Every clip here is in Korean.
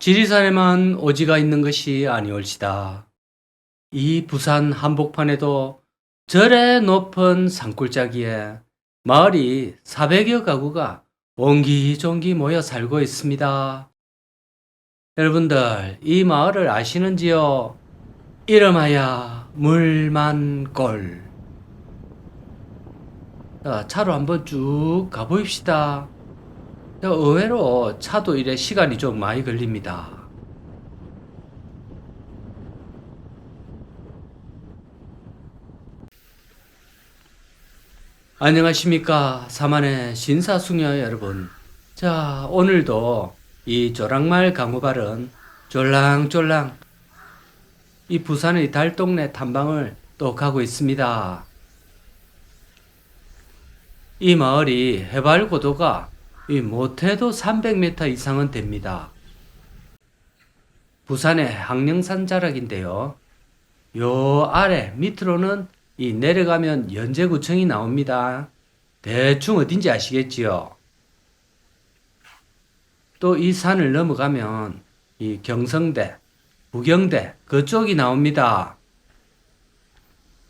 지리산에만 오지가 있는 것이 아니올시다. 이 부산 한복판에도 저래 높은 산골짜기에 마을이 400여 가구가 옹기종기 모여 살고 있습니다. 여러분들, 이 마을을 아시는지요? 이름하여 물만골. 자, 차로 한번 쭉 가보입시다. 의외로 차도 이래 시간이 좀 많이 걸립니다. 안녕하십니까. 사만의 신사숙녀 여러분. 자, 오늘도 이 조랑말 강호발은 쫄랑쫄랑 이 부산의 달동네 탐방을 또 가고 있습니다. 이 마을이 해발 고도가 못해도 300m 이상은 됩니다. 부산의 항령산 자락인데요. 요 아래 밑으로는 이 내려가면 연제구청이 나옵니다. 대충 어딘지 아시겠지요? 또 이 산을 넘어가면 이 경성대, 부경대 그쪽이 나옵니다.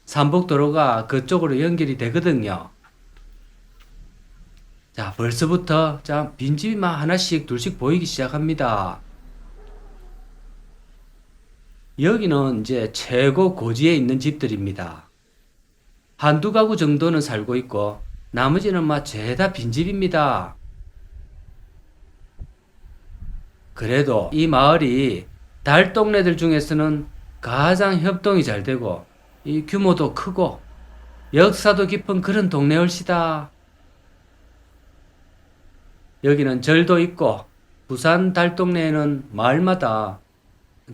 삼복도로가 그쪽으로 연결이 되거든요. 자, 벌써부터 빈집이 막 하나씩 둘씩 보이기 시작합니다. 여기는 이제 최고 고지에 있는 집들입니다. 한두 가구 정도는 살고 있고 나머지는 막 죄다 빈집입니다. 그래도 이 마을이 달동네들 중에서는 가장 협동이 잘 되고 이 규모도 크고 역사도 깊은 그런 동네올시다. 여기는 절도 있고 부산 달동네에는 마을마다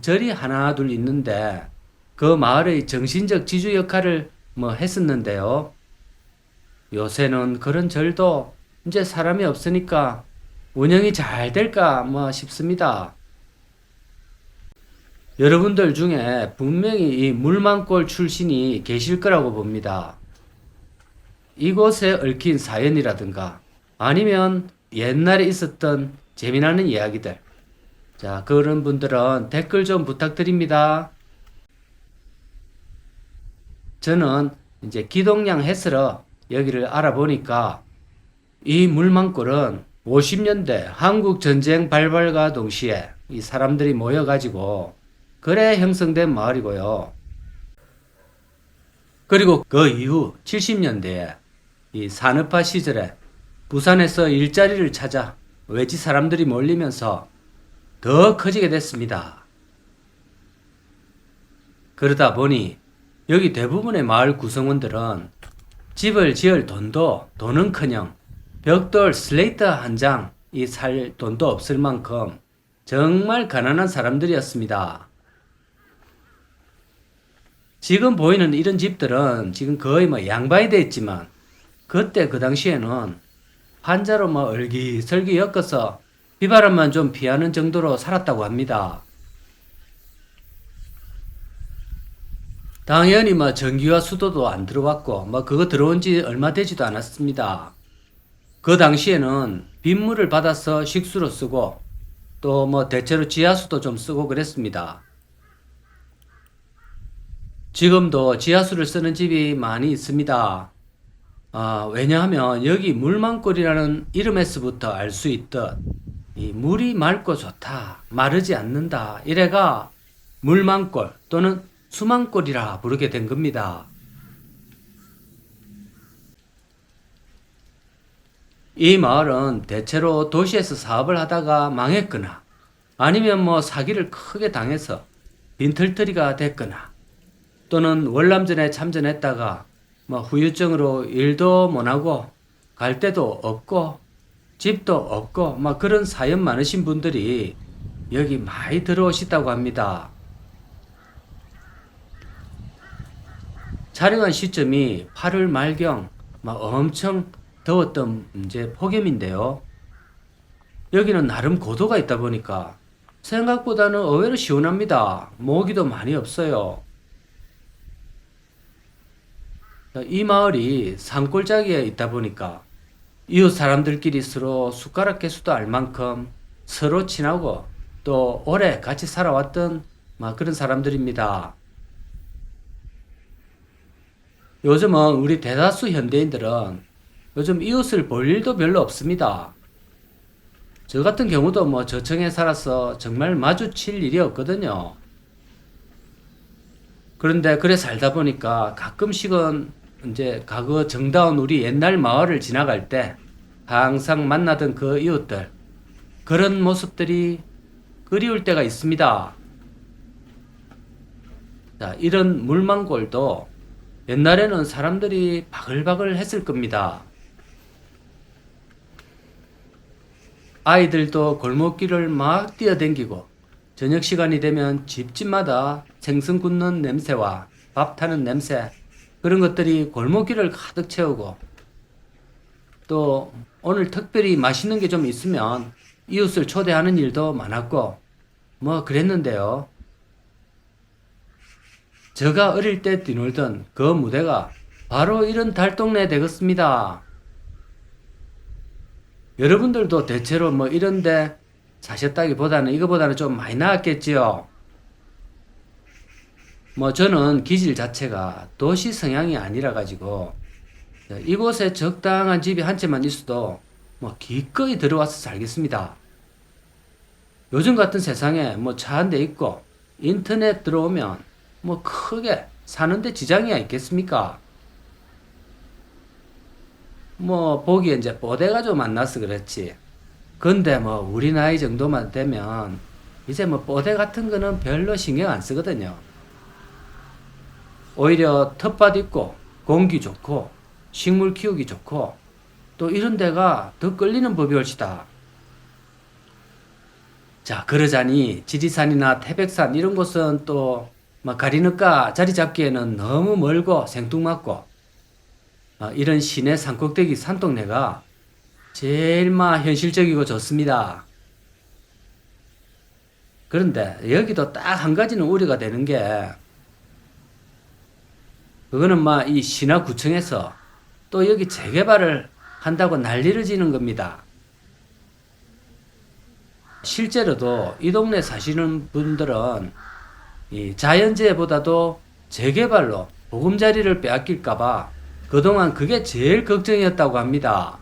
절이 하나 둘 있는데 그 마을의 정신적 지주 역할을 했었는데요. 요새는 그런 절도 이제 사람이 없으니까 운영이 잘 될까 싶습니다. 여러분들 중에 분명히 이 물만골 출신이 계실 거라고 봅니다. 이곳에 얽힌 사연이라든가 아니면 옛날에 있었던 재미나는 이야기들. 자, 그런 분들은 댓글 좀 부탁드립니다. 저는 이제 기동량 해설어 여기를 알아보니까 이 물만골은 50년대 한국 전쟁 발발과 동시에 이 사람들이 모여가지고 그래 형성된 마을이고요. 그리고 그 이후 70년대에 이 산업화 시절에 부산에서 일자리를 찾아 외지 사람들이 몰리면서 더 커지게 됐습니다. 그러다 보니 여기 대부분의 마을 구성원들은 집을 지을 돈은커녕 벽돌 슬레이트 한 장 이 살 돈도 없을 만큼 정말 가난한 사람들이었습니다. 지금 보이는 이런 집들은 지금 거의 양반이 돼 있지만 그때 그 당시에는 한자로 얼기설기 엮어서 비바람만 좀 피하는 정도로 살았다고 합니다. 당연히 전기와 수도도 안 들어왔고 그거 들어온 지 얼마 되지도 않았습니다. 그 당시에는 빗물을 받아서 식수로 쓰고 또 대체로 지하수도 좀 쓰고 그랬습니다. 지금도 지하수를 쓰는 집이 많이 있습니다. 왜냐하면 여기 물만골이라는 이름에서부터 알 수 있듯 이 물이 맑고 좋다, 마르지 않는다 이래가 물만골 또는 수만골이라 부르게 된 겁니다. 이 마을은 대체로 도시에서 사업을 하다가 망했거나 아니면 사기를 크게 당해서 빈털터리가 됐거나 또는 월남전에 참전했다가 후유증으로 일도 못하고 갈 데도 없고 집도 없고 그런 사연 많으신 분들이 여기 많이 들어오시다고 합니다. 촬영한 시점이 8월 말경 엄청 더웠던 이제 폭염인데요. 여기는 나름 고도가 있다 보니까 생각보다는 의외로 시원합니다. 모기도 많이 없어요. 이 마을이 산골짜기에 있다 보니까 이웃 사람들끼리 서로 숟가락 개수도 알 만큼 서로 친하고 또 오래 같이 살아왔던 그런 사람들입니다. 요즘은 우리 대다수 현대인들은 요즘 이웃을 볼 일도 별로 없습니다. 저 같은 경우도 저층에 살아서 정말 마주칠 일이 없거든요. 그런데 그래 살다 보니까 가끔씩은 이제 과거 정다운 우리 옛날 마을을 지나갈 때 항상 만나던 그 이웃들, 그런 모습들이 그리울 때가 있습니다. 자, 이런 물망골도 옛날에는 사람들이 바글바글 했을 겁니다. 아이들도 골목길을 막 뛰어댕기고 저녁 시간이 되면 집집마다 생선 굽는 냄새와 밥 타는 냄새, 그런 것들이 골목길을 가득 채우고, 또 오늘 특별히 맛있는 게 좀 있으면 이웃을 초대하는 일도 많았고 그랬는데요. 제가 어릴 때 뛰놀던 그 무대가 바로 이런 달동네 되겠습니다. 여러분들도 대체로 이런데 사셨다기보다는 이거보다는 좀 많이 나았겠지요. 저는 기질 자체가 도시 성향이 아니라 가지고 이곳에 적당한 집이 한 채만 있어도 기꺼이 들어와서 살겠습니다. 요즘 같은 세상에 차 한 대 있고 인터넷 들어오면 크게 사는데 지장이 있겠습니까? 보기에 이제 뽀대가 좀 만나서 그렇지. 근데 우리 나이 정도만 되면 이제 뽀대 같은 거는 별로 신경 안 쓰거든요. 오히려 텃밭 있고 공기 좋고 식물 키우기 좋고 또 이런 데가 더 끌리는 법이 옳시다. 자, 그러자니 지리산이나 태백산 이런 곳은 또 가리느까 자리 잡기에는 너무 멀고 생뚱맞고, 이런 시내 산꼭대기 산동네가 제일 현실적이고 좋습니다. 그런데 여기도 딱 한 가지는 우려가 되는 게, 그거는 이 신화구청에서 또 여기 재개발을 한다고 난리를 지는 겁니다. 실제로도 이 동네 사시는 분들은 이 자연재해보다도 재개발로 보금자리를 빼앗길까봐 그동안 그게 제일 걱정이었다고 합니다.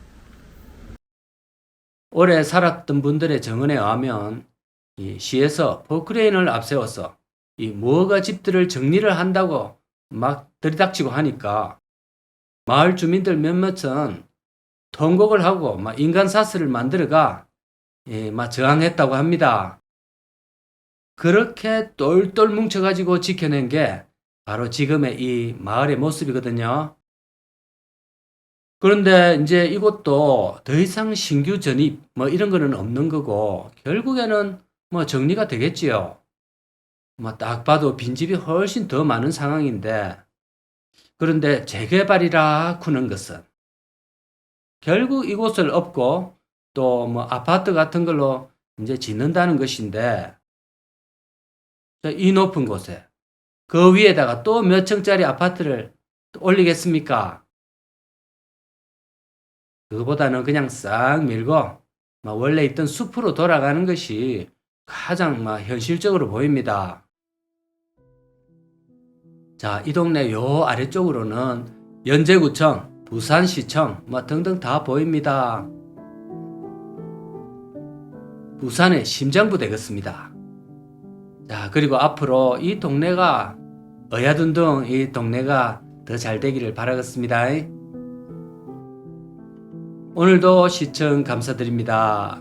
오래 살았던 분들의 증언에 의하면 이 시에서 포크레인을 앞세워서 이 무허가 집들을 정리를 한다고 막 들이닥치고 하니까 마을 주민들 몇몇은 통곡을 하고 인간사슬을 만들어가 저항했다고 합니다. 그렇게 똘똘 뭉쳐가지고 지켜낸 게 바로 지금의 이 마을의 모습이거든요. 그런데 이제 이것도 더 이상 신규 전입 이런 거는 없는 거고, 결국에는 정리가 되겠지요. 딱 봐도 빈집이 훨씬 더 많은 상황인데, 그런데 재개발이라 하는 것은 결국 이곳을 엎고 또 아파트 같은 걸로 이제 짓는다는 것인데, 이 높은 곳에 그 위에다가 또 몇 층짜리 아파트를 올리겠습니까? 그거보다는 그냥 싹 밀고 원래 있던 숲으로 돌아가는 것이 가장 현실적으로 보입니다. 자, 이 동네 요 아래쪽으로는 연제구청, 부산시청 등등 다 보입니다. 부산의 심장부 되겠습니다. 자, 그리고 앞으로 이 동네가 어야둔둥 이 동네가 더 잘 되기를 바라겠습니다. 오늘도 시청 감사드립니다.